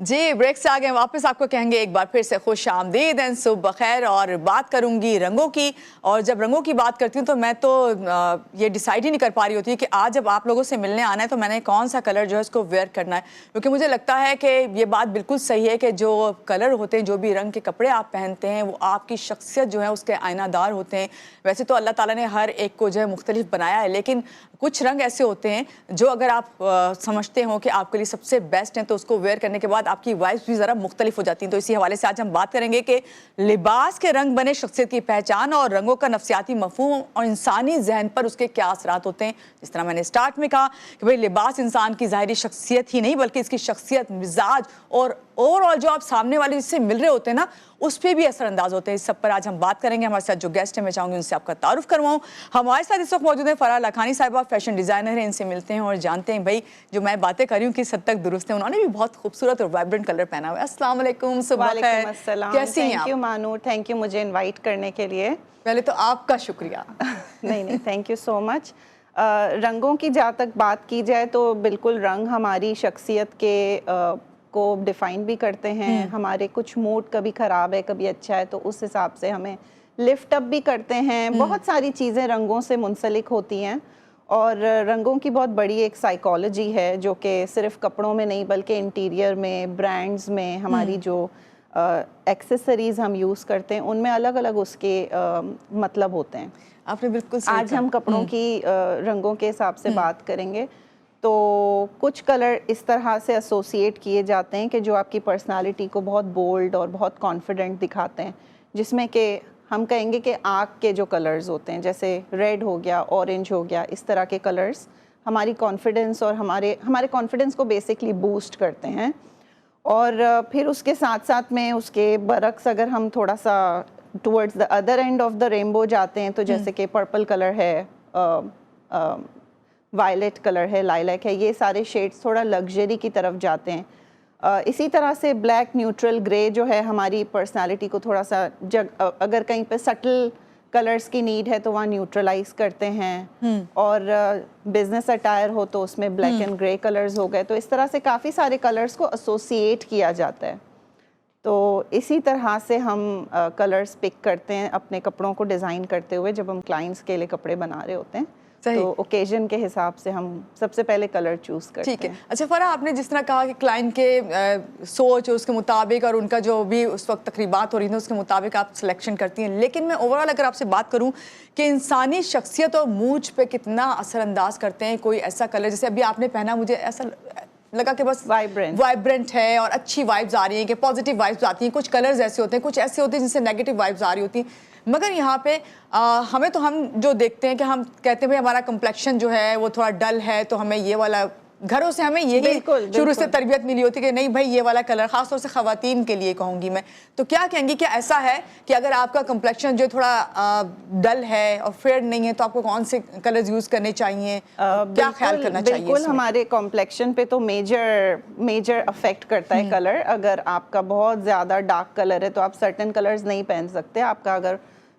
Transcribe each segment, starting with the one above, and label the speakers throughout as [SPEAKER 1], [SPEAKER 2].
[SPEAKER 1] जी break से आ गए वापस। आपको कहेंगे एक बार फिर से खुश आमदीद एंड सुबह बखैर। और बात करूंगी रंगों की। और जब रंगों की बात करती हूँ तो मैं तो ये डिसाइड ही नहीं कर पा रही होती कि आज जब आप लोगों से मिलने आना है तो मैंने कौन सा कलर जो है उसको वेयर करना है, क्योंकि मुझे लगता है कि ये बात बिल्कुल सही है कि जो कलर होते हैं, जो भी रंग के कपड़े आप पहनते हैं, वो आपकी शख्सियत जो है उसके आईनादार होते हैं। वैसे तो अल्लाह ताला ने हर एक को जो है मुख्तलिफ बनाया है, लेकिन कुछ रंग ऐसे होते हैं जो अगर आप समझते हो कि आपके लिए सबसे बेस्ट हैं तो उसको वेयर करने के बाद आपकी वाइब्स भी ज़रा मुख्तलिफ हो जाती हैं। तो इसी हवाले से आज हम बात करेंगे कि लिबास के रंग बने शख्सियत की पहचान और रंगों का नफ्सियाती मफहूम और इंसानी जहन पर उसके क्या असरात होते हैं। जिस तरह मैंने स्टार्ट में कहा कि भाई लिबास इंसान की ज़ाहिरी शख्सियत ही नहीं बल्कि इसकी शख्सियत, मिजाज और ओवरऑल जो आप सामने वाले जिससे मिल रहे होते हैं ना, उस पर भी असरअंदाज होते हैं। इस सब पर आज हम बात करेंगे। हमारे साथ जो गेस्ट हैं मैं चाहूँगी उनसे आपका तारुफ करवाऊँ। हमारे साथ इस वक्त मौजूद है फराह लखानी साहिबा, फैशन डिज़ाइनर हैं। इनसे मिलते हैं और जानते हैं भाई जो मैं बातें कर रही हूँ किस हद तक दुरुस्त है। उन्होंने भी बहुत खूबसूरत और वाइब्रेंट कलर पहना हुआ है। अस्सलाम वालेकुम, सुबह खैर, कैसी हैं आप?
[SPEAKER 2] थैंक यू मानू, थैंक यू मुझे इनवाइट करने के लिए।
[SPEAKER 1] पहले तो आपका शुक्रिया।
[SPEAKER 2] नहीं, थैंक यू सो मच। रंगों की जहाँ तक बात की जाए तो बिल्कुल रंग हमारी शख्सियत के को डिफ़ाइन भी करते हैं। हमारे कुछ मूड कभी ख़राब है, कभी अच्छा है, तो उस हिसाब से हमें लिफ्ट अप भी करते हैं। बहुत सारी चीज़ें रंगों से मुंसलिक होती हैं और रंगों की बहुत बड़ी एक साइकोलॉजी है जो कि सिर्फ कपड़ों में नहीं बल्कि इंटीरियर में, ब्रांड्स में, हमारी जो एक्सेसरीज़ हम यूज़ करते हैं उनमें अलग अलग उसके मतलब होते हैं।
[SPEAKER 1] आपने बिल्कुल सही
[SPEAKER 2] आज हम कपड़ों की रंगों के हिसाब से बात करेंगे। तो कुछ कलर इस तरह से एसोसिएट किए जाते हैं कि जो आपकी पर्सनालिटी को बहुत बोल्ड और बहुत कॉन्फिडेंट दिखाते हैं, जिसमें कि हम कहेंगे कि आँख के जो कलर्स होते हैं जैसे रेड हो गया, ऑरेंज हो गया, इस तरह के कलर्स हमारी कॉन्फिडेंस और हमारे कॉन्फिडेंस को बेसिकली बूस्ट करते हैं। और फिर उसके साथ साथ में उसके बरक्स अगर हम थोड़ा सा towards the other end of the rainbow जाते हैं तो जैसे कि पर्पल कलर है, वायलेट कलर है, लाइलैक है, ये सारे शेड्स थोड़ा लग्जरी की तरफ जाते हैं। इसी तरह से ब्लैक, न्यूट्रल, ग्रे जो है हमारी पर्सनालिटी को थोड़ा सा अगर कहीं पे सटल कलर्स की नीड है तो वहाँ न्यूट्रलाइज करते हैं। और बिजनेस अटायर हो तो उसमें ब्लैक एंड ग्रे कलर्स हो गए। तो इस तरह से काफ़ी सारे कलर्स को एसोसिएट किया जाता है। तो इसी तरह से हम कलर्स पिक करते हैं अपने कपड़ों को डिज़ाइन करते हुए जब हम क्लाइंट्स के लिए कपड़े बना रहे होते हैं। तो ओकेजन के हिसाब से हम सबसे पहले कलर चूज करते हैं।
[SPEAKER 1] ठीक है। अच्छा फराह, आपने जिस तरह कहा कि क्लाइंट के सोच उसके मुताबिक और उनका जो भी उस वक्त तकरीबात हो रही थी उसके मुताबिक आप सिलेक्शन करती हैं, लेकिन मैं ओवरऑल अगर आपसे बात करूं कि इंसानी शख्सियत और मूड पे कितना असरअंदाज करते हैं कोई ऐसा कलर, जैसे अभी आपने पहना, मुझे ऐसा लगा कि बस वाइब्रेंट है और अच्छी वाइब्स आ रही हैं, कि पॉजिटिव वाइब्स आती हैं। कुछ कलर्स ऐसे होते हैं, कुछ ऐसे होते हैं जिनसे नेगेटिव वाइब्स आ रही होती हैं। मगर यहाँ पे हमें तो हम जो देखते हैं कि हम कहते हैं भाई हमारा कम्प्लेक्शन जो है वो थोड़ा डल है, तो हमें ये वाला, घरों से हमें यही शुरू से तरबियत मिली होती है कि नहीं भाई ये वाला कलर, खासतौर से ख़वातीन के लिए कहूँगी मैं। तो क्या कहेंगी, क्या ऐसा है कि अगर आपका कम्प्लेक्शन जो थोड़ा डल है और फेयर नहीं है तो आपको कौन से कलर्स यूज़ करने चाहिए, क्या ख्याल करना चाहिए?
[SPEAKER 2] बिल्कुल, हमारे कॉम्प्लेक्शन पे तो मेजर अफेक्ट करता है कलर। अगर आपका बहुत ज़्यादा डार्क कलर है तो आप सर्टेन कलर्स नहीं पहन सकते। आपका अगर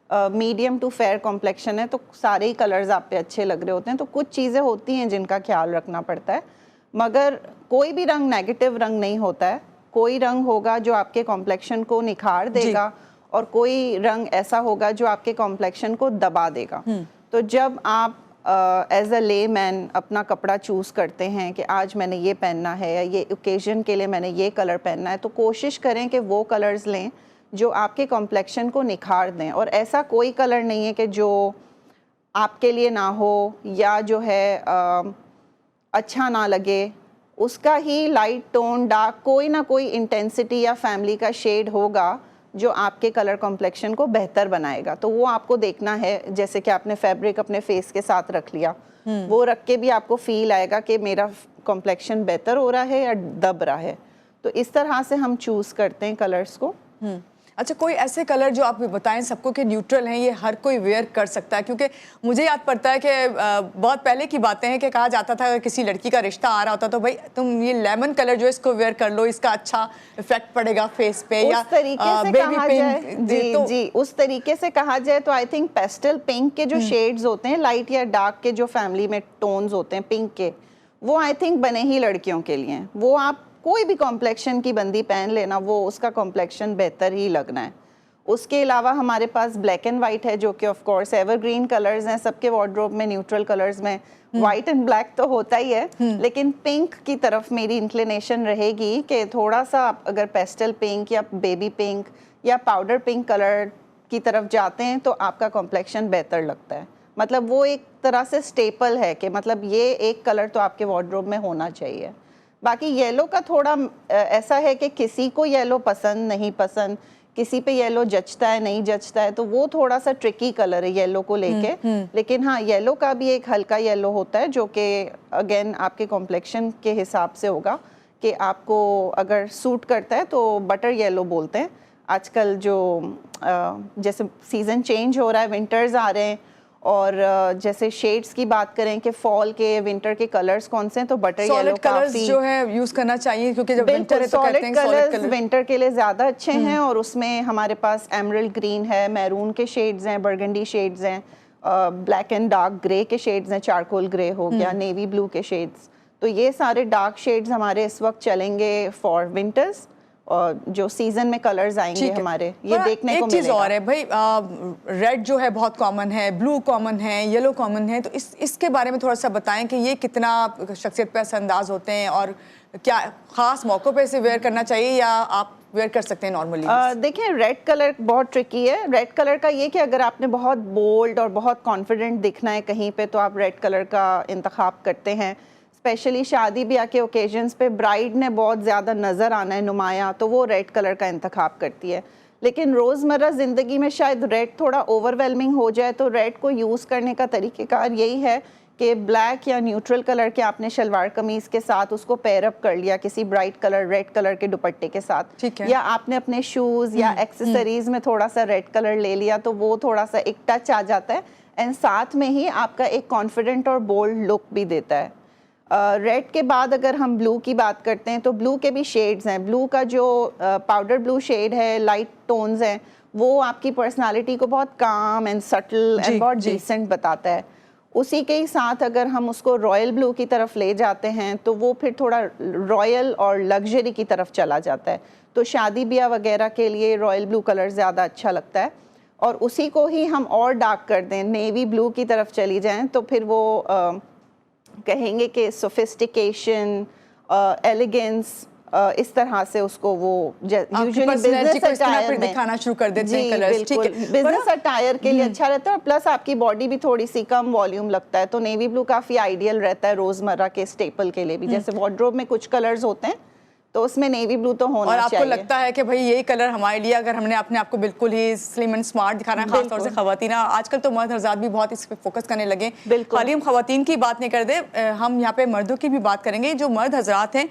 [SPEAKER 2] मीडियम टू फेयर कॉम्प्लेक्शन है तो सारे ही कलर्स आप पे अच्छे लग रहे होते हैं। तो कुछ चीज़ें होती हैं जिनका ख्याल रखना पड़ता है, मगर कोई भी रंग नेगेटिव रंग नहीं होता है। कोई रंग होगा जो आपके कॉम्प्लेक्शन को निखार देगा और कोई रंग ऐसा होगा जो आपके कॉम्प्लेक्शन को दबा देगा। तो जब आप एज अ ले मैन अपना कपड़ा चूज़ करते हैं कि आज मैंने ये पहनना है या ये ओकेजन के लिए मैंने ये कलर पहनना है, तो कोशिश करें कि वो कलर्स लें जो आपके कॉम्प्लेक्शन को निखार दें। और ऐसा कोई कलर नहीं है कि जो आपके लिए ना हो या जो है अच्छा ना लगे। उसका ही लाइट टोन, डार्क, कोई ना कोई इंटेंसिटी या फैमिली का शेड होगा जो आपके कलर कॉम्प्लेक्शन को बेहतर बनाएगा। तो वो आपको देखना है। जैसे कि आपने फैब्रिक अपने फेस के साथ रख लिया, वो रख के भी आपको फील आएगा कि मेरा कॉम्प्लेक्शन बेहतर हो रहा है या दब रहा है। तो इस तरह से हम चूज़ करते हैं कलर्स को।
[SPEAKER 1] अच्छा, कोई ऐसे कलर जो आप बताएं सबको कि न्यूट्रल हैं, ये हर कोई वेयर कर सकता है? क्योंकि मुझे याद पड़ता है कि बहुत पहले की बातें हैं कि कहा जाता था अगर किसी लड़की का रिश्ता आ रहा होता तो भाई तुम ये लेमन कलर जो इसको वेयर कर लो, इसका अच्छा इफेक्ट पड़ेगा फेस पे, या
[SPEAKER 2] बेबी पिंक। जी, उस तरीके से कहा जाए तो आई थिंक पेस्टल पिंक के जो शेड्स होते हैं, लाइट या डार्क के जो फैमिली में टोन्स होते हैं पिंक के, वो आई थिंक बने ही लड़कियों के लिए। वो आप कोई भी कॉम्प्लेक्शन की बंदी पहन लेना, वो उसका कॉम्प्लेक्शन बेहतर ही लगना है। उसके अलावा हमारे पास ब्लैक एंड वाइट है, जो कि ऑफ कोर्स एवरग्रीन कलर्स हैं सबके वार्डरोब में, न्यूट्रल कलर्स में वाइट एंड ब्लैक तो होता ही है, लेकिन पिंक की तरफ मेरी इंक्लिनेशन रहेगी कि थोड़ा सा आप अगर पेस्टल पिंक या बेबी पिंक या पाउडर पिंक कलर की तरफ जाते हैं तो आपका कॉम्प्लेक्शन बेहतर लगता है। मतलब वो एक तरह से स्टेपल है कि मतलब ये एक कलर तो आपके वार्डरोब में होना चाहिए। बाकी येलो का थोड़ा ऐसा है कि किसी को येलो पसंद नहीं पसंद, किसी पे येलो जचता है नहीं जचता है, तो वो थोड़ा सा ट्रिकी कलर है येलो को लेके। लेकिन हाँ, येलो का भी एक हल्का येलो होता है जो कि अगेन आपके कॉम्प्लेक्शन के हिसाब से होगा कि आपको अगर सूट करता है तो बटर येलो बोलते हैं। आजकल जो जैसे सीज़न चेंज हो रहा है, विंटर्स आ रहे हैं, और जैसे शेड्स की बात करें कि फॉल के विंटर के कलर्स कौन से हैं, तो बटर येलो काफी
[SPEAKER 1] जो है यूज करना चाहिए, क्योंकि जब विंटर है तो कहते हैं
[SPEAKER 2] सॉलिड कलर्स विंटर के लिए ज़्यादा अच्छे हैं। और उसमें हमारे पास एमरल्ड ग्रीन है, मैरून के शेड्स हैं, बर्गंडी शेड्स हैं, ब्लैक एंड डार्क ग्रे के शेड्स हैं, चारकोल ग्रे हो गया, नेवी ब्लू के शेड्स। तो ये सारे डार्क शेड्स हमारे इस वक्त चलेंगे फॉर विंटर्स, और जो सीजन में कलर्स आएंगे हमारे, ये देखने को मिलेगा।
[SPEAKER 1] एक चीज और है भाई, रेड जो है बहुत कॉमन है, ब्लू कॉमन है, येलो कॉमन है, तो इसके बारे में थोड़ा सा बताएं कि ये कितना शख्सियत पे असरअंदाज होते हैं और क्या खास मौकों पे इसे वेयर करना चाहिए या आप वेयर कर सकते हैं नॉर्मली?
[SPEAKER 2] देखिए, रेड कलर बहुत ट्रिकी है। रेड कलर का ये कि अगर आपने बहुत बोल्ड और बहुत कॉन्फिडेंट दिखना है कहीं पे, तो आप रेड कलर का इंतखाब करते हैं। स्पेशली शादी ब्याह के ओकेजन्स पे ब्राइड ने बहुत ज़्यादा नज़र आना है नुमाया, तो वो रेड कलर का इंतखाब करती है। लेकिन रोज़मर्रा ज़िंदगी में शायद रेड थोड़ा ओवरवेलमिंग हो जाए, तो रेड को यूज़ करने का तरीक़ेकार यही है कि ब्लैक या न्यूट्रल कलर के आपने शलवार कमीज़ के साथ उसको पेयर अप कर लिया किसी ब्राइट कलर रेड कलर के दुपट्टे के साथ,
[SPEAKER 1] ठीक है।
[SPEAKER 2] या आपने अपने शूज़ या एक्सेसरीज़ में थोड़ा सा रेड कलर ले लिया, तो वो थोड़ा सा एक टच आ जाता है एंड साथ में ही आपका एक कॉन्फिडेंट और बोल्ड लुक भी देता है। रेड के बाद अगर हम ब्लू की बात करते हैं, तो ब्लू के भी शेड्स हैं। ब्लू का जो पाउडर ब्लू शेड है, लाइट टोन्स हैं, वो आपकी पर्सनालिटी को बहुत काम एंड सटल एंड बहुत डिसेंट बताता है। उसी के ही साथ अगर हम उसको रॉयल ब्लू की तरफ ले जाते हैं, तो वो फिर थोड़ा रॉयल और लग्जरी की तरफ चला जाता है। तो शादी ब्याह वगैरह के लिए रॉयल ब्लू कलर ज़्यादा अच्छा लगता है। और उसी को ही हम और डार्क कर दें, नेवी ब्लू की तरफ चली जाएं, तो फिर वो कहेंगे कि सोफिस्टिकेशन, एलिगेंस, इस तरह से उसको वो यूजुअली बिजनेस अटायर में
[SPEAKER 1] दिखाना शुरू कर देते हैं कलर्स, ठीक है।
[SPEAKER 2] बिजनेस अटायर के लिए अच्छा रहता है, और प्लस आपकी बॉडी भी थोड़ी सी कम वॉल्यूम लगता है, तो नेवी ब्लू काफ़ी आइडियल रहता है रोज़मर्रा के स्टेपल के लिए भी। जैसे वार्डरोब में कुछ कलर्स होते हैं, तो उसमें नेवी ब्लू तो होना चाहिए।
[SPEAKER 1] और आपको लगता है कि भाई यही कलर हमारे लिए, अगर हमने अपने आप को बिल्कुल ही स्लिम एंड स्मार्ट दिखाना है, खासतौर से खवातीन, आजकल तो मर्द हज़रात भी बहुत इस पे फोकस करने लगे। खाली हम खवातीन की बात नहीं कर दे, हम यहाँ पे मर्दों की भी बात करेंगे। जो मर्द हज़रात हैं,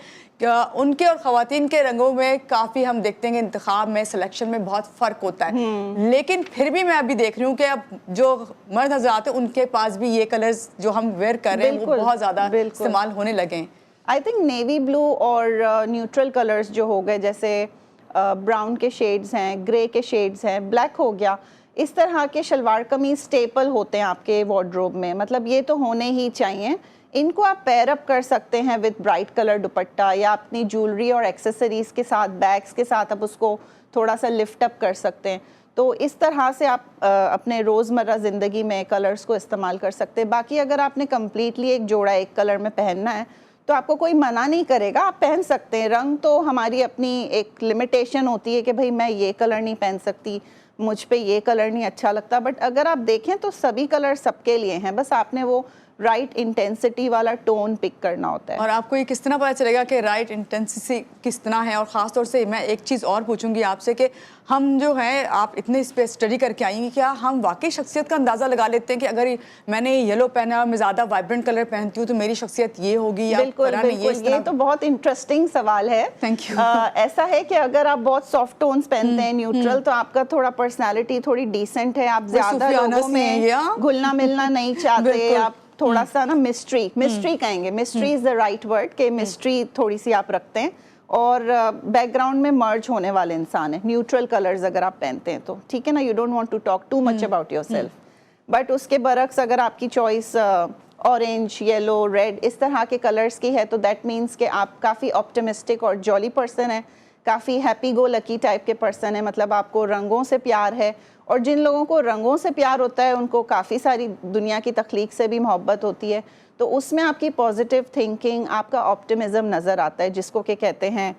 [SPEAKER 1] उनके और खवातीन के रंगों में काफ़ी हम देखते हैं कि इंतखाब में, सिलेक्शन में बहुत फ़र्क होता है। लेकिन फिर भी मैं अभी देख रही हूँ कि अब जो मर्द हज़रात हैं, उनके पास भी ये कलर्स जो हम वेयर कर रहे हैं वो बहुत ज़्यादा इस्तेमाल होने लगे हैं।
[SPEAKER 2] आई थिंक नेवी ब्लू और न्यूट्रल कलर्स जो हो गए, जैसे ब्राउन के शेड्स हैं, ग्रे के शेड्स हैं, ब्लैक हो गया, इस तरह के शलवार कमीज स्टेपल होते हैं आपके वार्डरोब में। मतलब ये तो होने ही चाहिए। इनको आप पेयर अप कर सकते हैं विद ब्राइट कलर दुपट्टा, या अपनी ज्वेलरी और एक्सेसरीज के साथ, बैग्स के साथ आप उसको थोड़ा सा लिफ्ट अप कर सकते हैं। तो इस तरह से आप अपने रोज़मर्रा ज़िंदगी में कलर्स को इस्तेमाल कर सकते हैं। बाकी अगर आपने कम्प्लीटली एक जोड़ा एक कलर में पहनना है, तो आपको कोई मना नहीं करेगा, आप पहन सकते हैं। रंग तो हमारी अपनी एक लिमिटेशन होती है कि भाई मैं ये कलर नहीं पहन सकती, मुझ पे ये कलर नहीं अच्छा लगता, बट अगर आप देखें तो सभी कलर सबके लिए हैं, बस आपने वो राइट इंटेंसिटी वाला टोन पिक करना होता है।
[SPEAKER 1] और आपको ये किस तरह पता चलेगा कि राइट इंटेंसिटी किस तरह है? और ख़ास तौर से मैं एक चीज़ और पूछूंगी आपसे कि हम जो है, आप इतने इस पर स्टडी करके आएंगे, क्या हम वाकई शख्सियत का अंदाज़ा लगा लेते हैं कि अगर मैंने येलो पहना और मैं ज़्यादा वाइब्रेंट कलर पहनती हूँ तो मेरी शख्सियत ये होगी? या
[SPEAKER 2] बिल्कुल, ये तो बहुत इंटरेस्टिंग सवाल है।
[SPEAKER 1] Thank you.
[SPEAKER 2] ऐसा है कि अगर आप बहुत सॉफ्ट टोन्स पहनते हैं, न्यूट्रल, तो आपका थोड़ा पर्सनैलिटी थोड़ी डिसेंट है, आप ज़्यादा लोगों में घुलना मिलना नहीं चाहते, आप थोड़ा सा ना मिस्ट्री कहेंगे, mystery is the right word, कि मिस्ट्री थोड़ी सी आप रखते हैं और बैकग्राउंड में मर्ज होने वाले इंसान है। न्यूट्रल कलर्स अगर आप पहनते हैं तो ठीक है ना, you don't want to talk too much about yourself. But उसके बरक्स अगर आपकी चॉइस ऑरेंज, येलो, रेड इस तरह के कलर्स की है तो दैट मीन्स कि आप काफ़ी ऑप्टिमिस्टिक और जॉली पर्सन है, काफ़ी हैप्पी गो लकी टाइप के पर्सन है, मतलब आपको रंगों से प्यार है। और जिन लोगों को रंगों से प्यार होता है उनको काफ़ी सारी दुनिया की तख्लीक से भी मोहब्बत होती है, तो उसमें आपकी पॉजिटिव थिंकिंग, आपका ऑप्टिमिज्म नज़र आता है, जिसको कि कहते हैं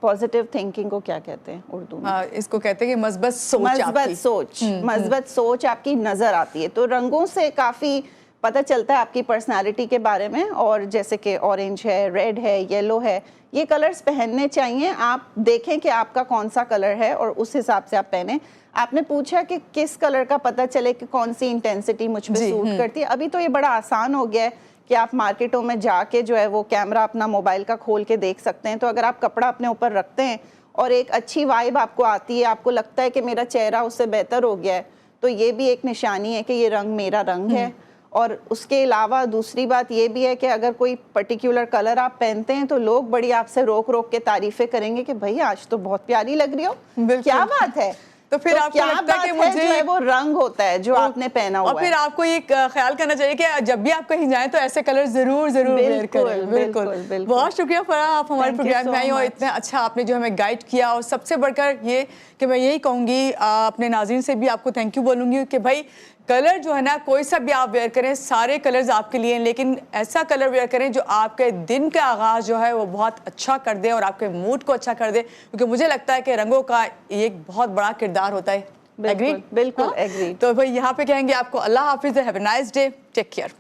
[SPEAKER 2] पॉजिटिव थिंकिंग को क्या कहते हैं उर्दू में?
[SPEAKER 1] इसको कहते हैं कि मस्बत सोच आपकी।
[SPEAKER 2] मस्बत सोच आपकी नज़र आती है। तो रंगों से काफ़ी पता चलता है आपकी पर्सनालिटी के बारे में। और जैसे कि ऑरेंज है, रेड है, येलो है, ये कलर्स पहनने चाहिए। आप देखें कि आपका कौन सा कलर है और उस हिसाब से आप पहने। आपने पूछा कि किस कलर का पता चले कि कौन सी इंटेंसिटी मुझ पे सूट करती है। अभी तो ये बड़ा आसान हो गया है कि आप मार्केटों में जाके जो है वो कैमरा अपना मोबाइल का खोल के देख सकते हैं। तो अगर आप कपड़ा अपने ऊपर रखते हैं और एक अच्छी वाइब आपको आती है, आपको लगता है कि मेरा चेहरा उससे बेहतर हो गया है, तो ये भी एक निशानी है कि ये रंग मेरा रंग है। और उसके अलावा दूसरी बात ये भी है कि अगर कोई पर्टिकुलर कलर आप पहनते हैं तो लोग बड़ी आपसे रोक रोक के तारीफें करेंगे कि भाई आज तो बहुत प्यारी लग रही हो, क्या बात है।
[SPEAKER 1] तो फिर आपको
[SPEAKER 2] क्या
[SPEAKER 1] लगता है कि मुझे
[SPEAKER 2] जो है वो रंग होता है जो आपने पहना हुआ है।
[SPEAKER 1] और फिर आपको ये ख्याल करना चाहिए कि जब भी आप कहीं जाएं तो ऐसे कलर जरूर वेयर करें। बिल्कुल। बहुत शुक्रिया फराह, आप हमारे प्रोग्राम में आई और इतना अच्छा आपने जो हमें गाइड किया। और सबसे बढ़कर ये कि मैं यही कहूँगी, अपने नाज़रीन से भी आपको थैंक यू बोलूँगी कि भाई कलर जो है ना, कोई सा भी आप वेयर करें, सारे कलर्स आपके लिए हैं, लेकिन ऐसा कलर वेयर करें जो आपके दिन का आगाज़ जो है वो बहुत अच्छा कर दे और आपके मूड को अच्छा कर दे, क्योंकि मुझे लगता है कि रंगों का एक बहुत बड़ा किरदार होता है।
[SPEAKER 2] बिल्कुल एग्री।
[SPEAKER 1] तो भाई यहाँ पे कहेंगे आपको अल्लाह हाफिज़, have a nice day, take care.